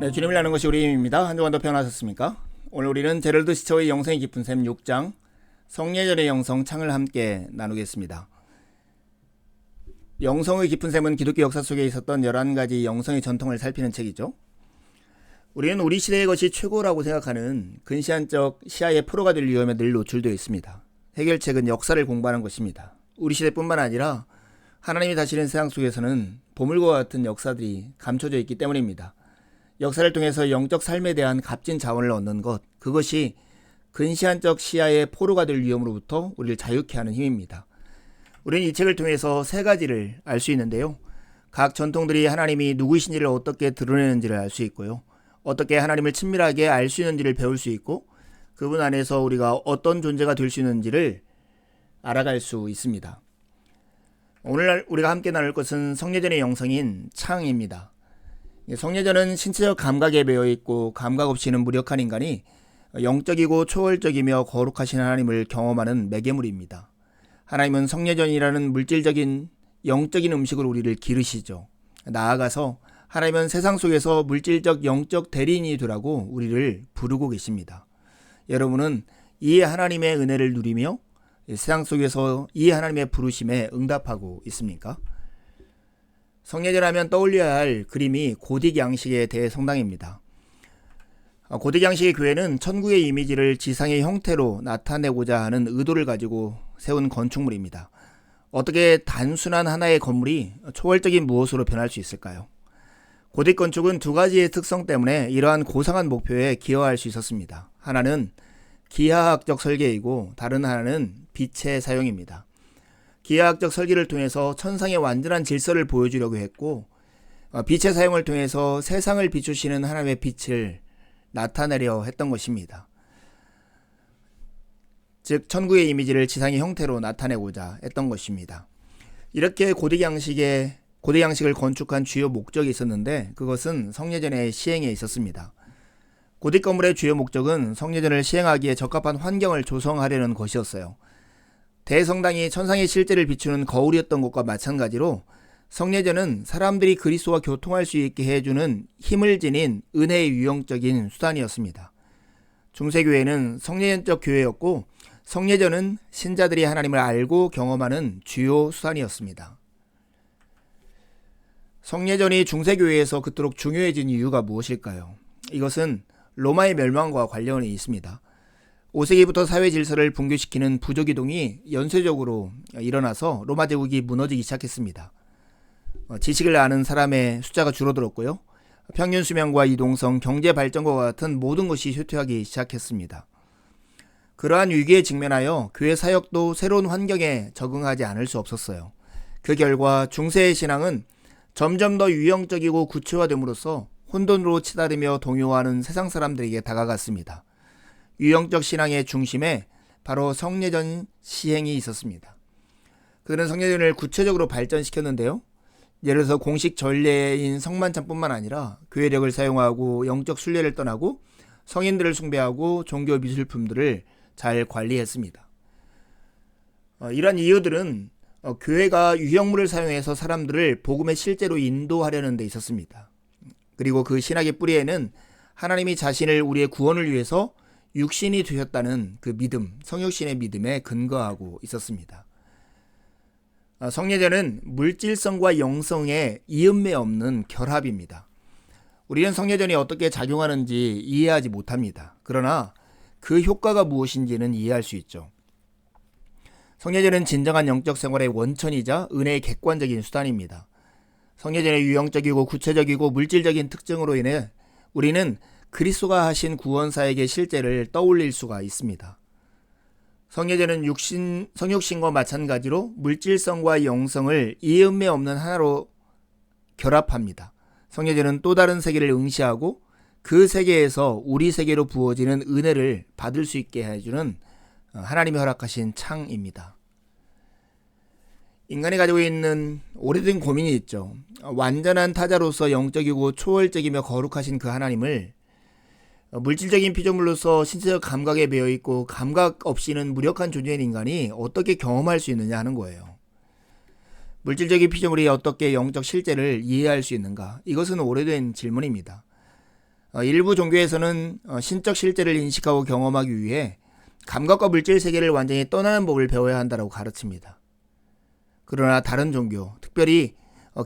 네, 주님을 아는 것이 우리 힘입니다. 한 주간도 평안하셨습니까? 오늘 우리는 제럴드 시처의 영성이 깊은 샘 6장 성례절의 영성 창을 함께 나누겠습니다. 영성의 깊은 샘은 기독교 역사 속에 있었던 11가지 영성의 전통을 살피는 책이죠. 우리는 우리 시대의 것이 최고라고 생각하는 근시안적 시야의 포로가 될 위험에 늘 노출되어 있습니다. 해결책은 역사를 공부하는 것입니다. 우리 시대뿐만 아니라 하나님이 다스리는 세상 속에서는 보물과 같은 역사들이 감춰져 있기 때문입니다. 역사를 통해서 영적 삶에 대한 값진 자원을 얻는 것, 그것이 근시안적 시야의 포로가 될 위험으로부터 우리를 자유케 하는 힘입니다. 우리는 이 책을 통해서 세 가지를 알 수 있는데요. 각 전통들이 하나님이 누구이신지를 어떻게 드러내는지를 알 수 있고요. 어떻게 하나님을 친밀하게 알 수 있는지를 배울 수 있고, 그분 안에서 우리가 어떤 존재가 될 수 있는지를 알아갈 수 있습니다. 오늘 우리가 함께 나눌 것은 성례전의 영성인 창입니다. 성례전은 신체적 감각에 매여있고 감각 없이는 무력한 인간이 영적이고 초월적이며 거룩하신 하나님을 경험하는 매개물입니다. 하나님은 성례전이라는 물질적인 영적인 음식으로 우리를 기르시죠. 나아가서 하나님은 세상 속에서 물질적 영적 대리인이 되라고 우리를 부르고 계십니다. 여러분은 이 하나님의 은혜를 누리며 세상 속에서 이 하나님의 부르심에 응답하고 있습니까? 성례절 하면 떠올려야 할 그림이 고딕 양식의 대성당입니다. 고딕 양식의 교회는 천국의 이미지를 지상의 형태로 나타내고자 하는 의도를 가지고 세운 건축물입니다. 어떻게 단순한 하나의 건물이 초월적인 무엇으로 변할 수 있을까요? 고딕 건축은 두 가지의 특성 때문에 이러한 고상한 목표에 기여할 수 있었습니다. 하나는 기하학적 설계이고 다른 하나는 빛의 사용입니다. 기하학적 설계를 통해서 천상의 완전한 질서를 보여주려고 했고, 빛의 사용을 통해서 세상을 비추시는 하나님의 빛을 나타내려 했던 것입니다. 즉 천국의 이미지를 지상의 형태로 나타내고자 했던 것입니다. 이렇게 고딕 양식을 건축한 주요 목적이 있었는데, 그것은 성례전의 시행에 있었습니다. 고딕 건물의 주요 목적은 성례전을 시행하기에 적합한 환경을 조성하려는 것이었어요. 대성당이 천상의 실제를 비추는 거울이었던 것과 마찬가지로 성례전은 사람들이 그리스도와 교통할 수 있게 해주는 힘을 지닌 은혜의 유형적인 수단이었습니다. 중세교회는 성례전적 교회였고, 성례전은 신자들이 하나님을 알고 경험하는 주요 수단이었습니다. 성례전이 중세교회에서 그토록 중요해진 이유가 무엇일까요? 이것은 로마의 멸망과 관련이 있습니다. 5세기부터 사회 질서를 붕괴시키는 부조기동이 연쇄적으로 일어나서 로마 제국이 무너지기 시작했습니다. 지식을 아는 사람의 숫자가 줄어들었고요. 평균 수명과 이동성, 경제 발전과 같은 모든 것이 쇠퇴하기 시작했습니다. 그러한 위기에 직면하여 교회 사역도 새로운 환경에 적응하지 않을 수 없었어요. 그 결과 중세의 신앙은 점점 더 유형적이고 구체화됨으로써 혼돈으로 치달으며 동요하는 세상 사람들에게 다가갔습니다. 유형적 신앙의 중심에 바로 성례전 시행이 있었습니다. 그들은 성례전을 구체적으로 발전시켰는데요. 예를 들어서 공식 전례인 성만찬뿐만 아니라 교회력을 사용하고 영적 순례를 떠나고 성인들을 숭배하고 종교 미술품들을 잘 관리했습니다. 이러한 이유들은 교회가 유형물을 사용해서 사람들을 복음의 실제로 인도하려는 데 있었습니다. 그리고 그 신학의 뿌리에는 하나님이 자신을 우리의 구원을 위해서 육신이 되셨다는 그 믿음, 성육신의 믿음에 근거하고 있었습니다. 성례전은 물질성과 영성의 이음매 없는 결합입니다. 우리는 성례전이 어떻게 작용하는지 이해하지 못합니다. 그러나 그 효과가 무엇인지는 이해할 수 있죠. 성례전은 진정한 영적 생활의 원천이자 은혜의 객관적인 수단입니다. 성례전의 유형적이고 구체적이고 물질적인 특징으로 인해 우리는 그리스도가 하신 구원사역의 실제를 떠올릴 수가 있습니다. 성례전은 성육신과 마찬가지로 물질성과 영성을 이음매 없는 하나로 결합합니다. 성례전은 또 다른 세계를 응시하고 그 세계에서 우리 세계로 부어지는 은혜를 받을 수 있게 해주는 하나님이 허락하신 창입니다. 인간이 가지고 있는 오래된 고민이 있죠. 완전한 타자로서 영적이고 초월적이며 거룩하신 그 하나님을 물질적인 피조물로서 신체적 감각에 매여있고 감각 없이는 무력한 존재인 인간이 어떻게 경험할 수 있느냐 하는 거예요. 물질적인 피조물이 어떻게 영적 실제를 이해할 수 있는가? 이것은 오래된 질문입니다. 일부 종교에서는 신적 실제를 인식하고 경험하기 위해 감각과 물질 세계를 완전히 떠나는 법을 배워야 한다고 가르칩니다. 그러나 다른 종교, 특별히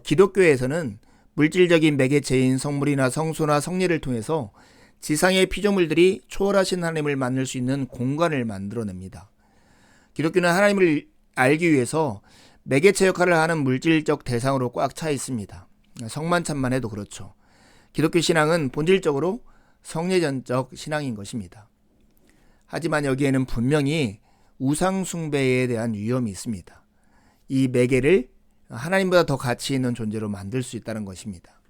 기독교에서는 물질적인 매개체인 성물이나 성소나 성례를 통해서 지상의 피조물들이 초월하신 하나님을 만날 수 있는 공간을 만들어냅니다. 기독교는 하나님을 알기 위해서 매개체 역할을 하는 물질적 대상으로 꽉 차 있습니다. 성만찬만 해도 그렇죠. 기독교 신앙은 본질적으로 성례전적 신앙인 것입니다. 하지만 여기에는 분명히 우상 숭배에 대한 위험이 있습니다. 이 매개를 하나님보다 더 가치 있는 존재로 만들 수 있다는 것입니다.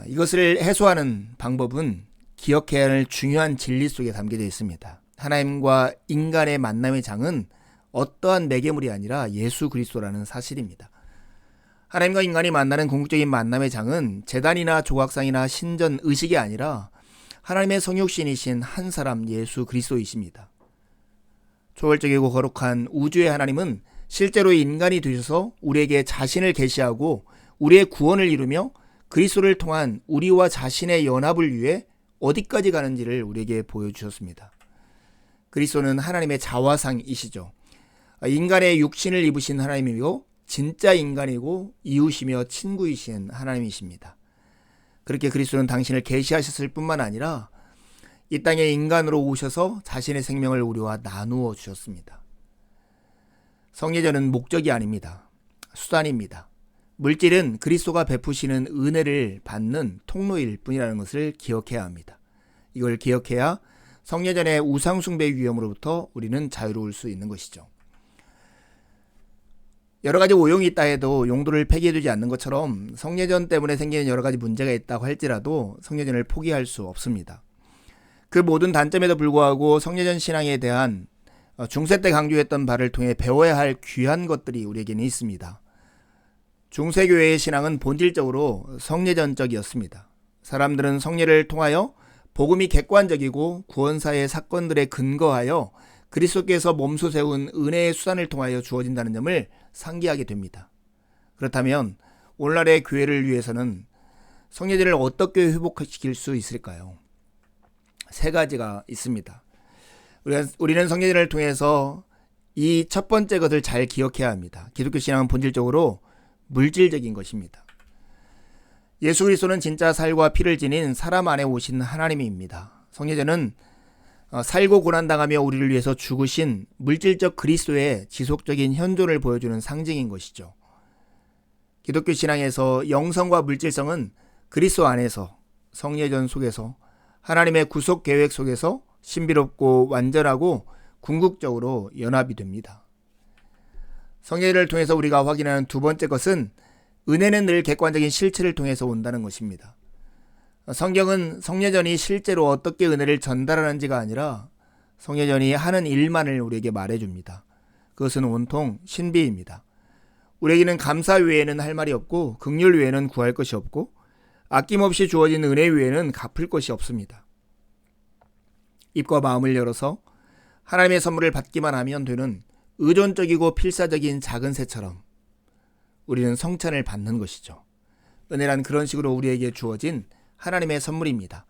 이것을 해소하는 방법은 기억해야 할 중요한 진리 속에 담겨져 있습니다. 하나님과 인간의 만남의 장은 어떠한 매개물이 아니라 예수 그리스도라는 사실입니다. 하나님과 인간이 만나는 궁극적인 만남의 장은 제단이나 조각상이나 신전 의식이 아니라 하나님의 성육신이신 한 사람 예수 그리스도이십니다. 초월적이고 거룩한 우주의 하나님은 실제로 인간이 되셔서 우리에게 자신을 계시하고 우리의 구원을 이루며 그리스도를 통한 우리와 자신의 연합을 위해 어디까지 가는지를 우리에게 보여주셨습니다. 그리스도는 하나님의 자화상이시죠. 인간의 육신을 입으신 하나님이고 진짜 인간이고 이웃이며 친구이신 하나님이십니다. 그렇게 그리스도는 당신을 계시하셨을 뿐만 아니라 이 땅에 인간으로 오셔서 자신의 생명을 우리와 나누어 주셨습니다. 성례전은 목적이 아닙니다. 수단입니다. 물질은 그리스도가 베푸시는 은혜를 받는 통로일 뿐이라는 것을 기억해야 합니다. 이걸 기억해야 성례전의 우상숭배 위험으로부터 우리는 자유로울 수 있는 것이죠. 여러 가지 오용이 있다 해도 용도를 폐기해두지 않는 것처럼 성례전 때문에 생기는 여러 가지 문제가 있다고 할지라도 성례전을 포기할 수 없습니다. 그 모든 단점에도 불구하고 성례전 신앙에 대한 중세 때 강조했던 바를 통해 배워야 할 귀한 것들이 우리에게는 있습니다. 중세교회의 신앙은 본질적으로 성례전적이었습니다. 사람들은 성례를 통하여 복음이 객관적이고 구원사의 사건들에 근거하여 그리스도께서 몸소 세운 은혜의 수단을 통하여 주어진다는 점을 상기하게 됩니다. 그렇다면 오늘날의 교회를 위해서는 성례제를 어떻게 회복시킬 수 있을까요? 세 가지가 있습니다. 우리는 성례제를 통해서 이 첫 번째 것을 잘 기억해야 합니다. 기독교 신앙은 본질적으로 물질적인 것입니다. 예수 그리스도는 진짜 살과 피를 지닌 사람 안에 오신 하나님입니다. 성례제는 살고 고난당하며 우리를 위해서 죽으신 물질적 그리스도의 지속적인 현존을 보여주는 상징인 것이죠. 기독교 신앙에서 영성과 물질성은 그리스도 안에서 성례전 속에서 하나님의 구속 계획 속에서 신비롭고 완전하고 궁극적으로 연합이 됩니다. 성례를 통해서 우리가 확인하는 두 번째 것은 은혜는 늘 객관적인 실체를 통해서 온다는 것입니다. 성경은 성례전이 실제로 어떻게 은혜를 전달하는지가 아니라 성례전이 하는 일만을 우리에게 말해줍니다. 그것은 온통 신비입니다. 우리에게는 감사 외에는 할 말이 없고 긍휼 외에는 구할 것이 없고 아낌없이 주어진 은혜 외에는 갚을 것이 없습니다. 입과 마음을 열어서 하나님의 선물을 받기만 하면 되는 의존적이고 필사적인 작은 새처럼 우리는 성찬을 받는 것이죠. 은혜란 그런 식으로 우리에게 주어진 하나님의 선물입니다.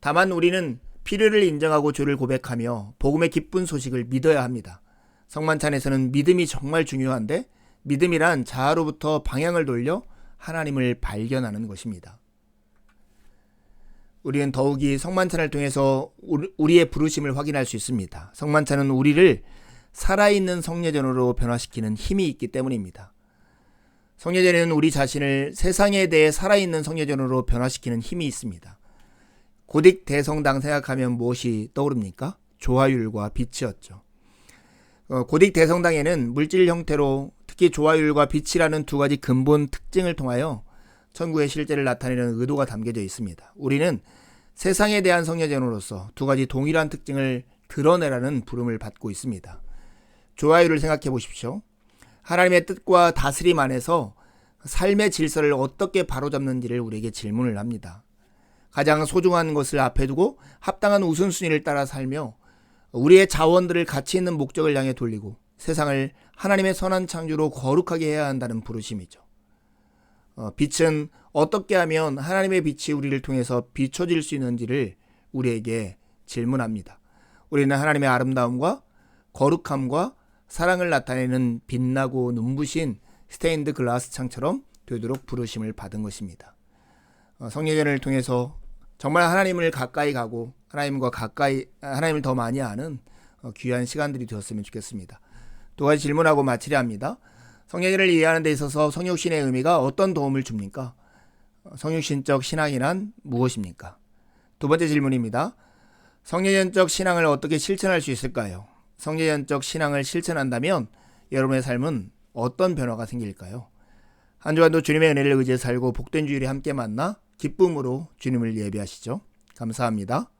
다만 우리는 필요를 인정하고 죄를 고백하며 복음의 기쁜 소식을 믿어야 합니다. 성만찬에서는 믿음이 정말 중요한데 믿음이란 자아로부터 방향을 돌려 하나님을 발견하는 것입니다. 우리는 더욱이 성만찬을 통해서 우리의 부르심을 확인할 수 있습니다. 성만찬은 우리를 살아있는 성례전으로 변화시키는 힘이 있기 때문입니다. 성례전에는 우리 자신을 세상에 대해 살아있는 성례전으로 변화시키는 힘이 있습니다. 고딕 대성당 생각하면 무엇이 떠오릅니까? 조화율과 빛이었죠. 고딕 대성당에는 물질 형태로 특히 조화율과 빛이라는 두 가지 근본 특징을 통하여 천국의 실제를 나타내는 의도가 담겨져 있습니다. 우리는 세상에 대한 성례전으로서 두 가지 동일한 특징을 드러내라는 부름을 받고 있습니다. 조화율을 생각해 보십시오. 하나님의 뜻과 다스림 안에서 삶의 질서를 어떻게 바로잡는지를 우리에게 질문을 합니다. 가장 소중한 것을 앞에 두고 합당한 우선순위를 따라 살며 우리의 자원들을 가치 있는 목적을 향해 돌리고 세상을 하나님의 선한 창조로 거룩하게 해야 한다는 부르심이죠. 빛은 어떻게 하면 하나님의 빛이 우리를 통해서 비춰질 수 있는지를 우리에게 질문합니다. 우리는 하나님의 아름다움과 거룩함과 사랑을 나타내는 빛나고 눈부신 스테인드 글라스 창처럼 되도록 부르심을 받은 것입니다. 성례전을 통해서 정말 하나님을 가까이 가고 하나님을 더 많이 아는 귀한 시간들이 되었으면 좋겠습니다. 두 가지 질문하고 마치려 합니다. 성례전을 이해하는 데 있어서 성육신의 의미가 어떤 도움을 줍니까? 성육신적 신앙이란 무엇입니까? 두 번째 질문입니다. 성례전적 신앙을 어떻게 실천할 수 있을까요? 성례전적 신앙을 실천한다면 여러분의 삶은 어떤 변화가 생길까요? 한 주간도 주님의 은혜를 의지해 살고 복된 주일에 함께 만나 기쁨으로 주님을 예배하시죠. 감사합니다.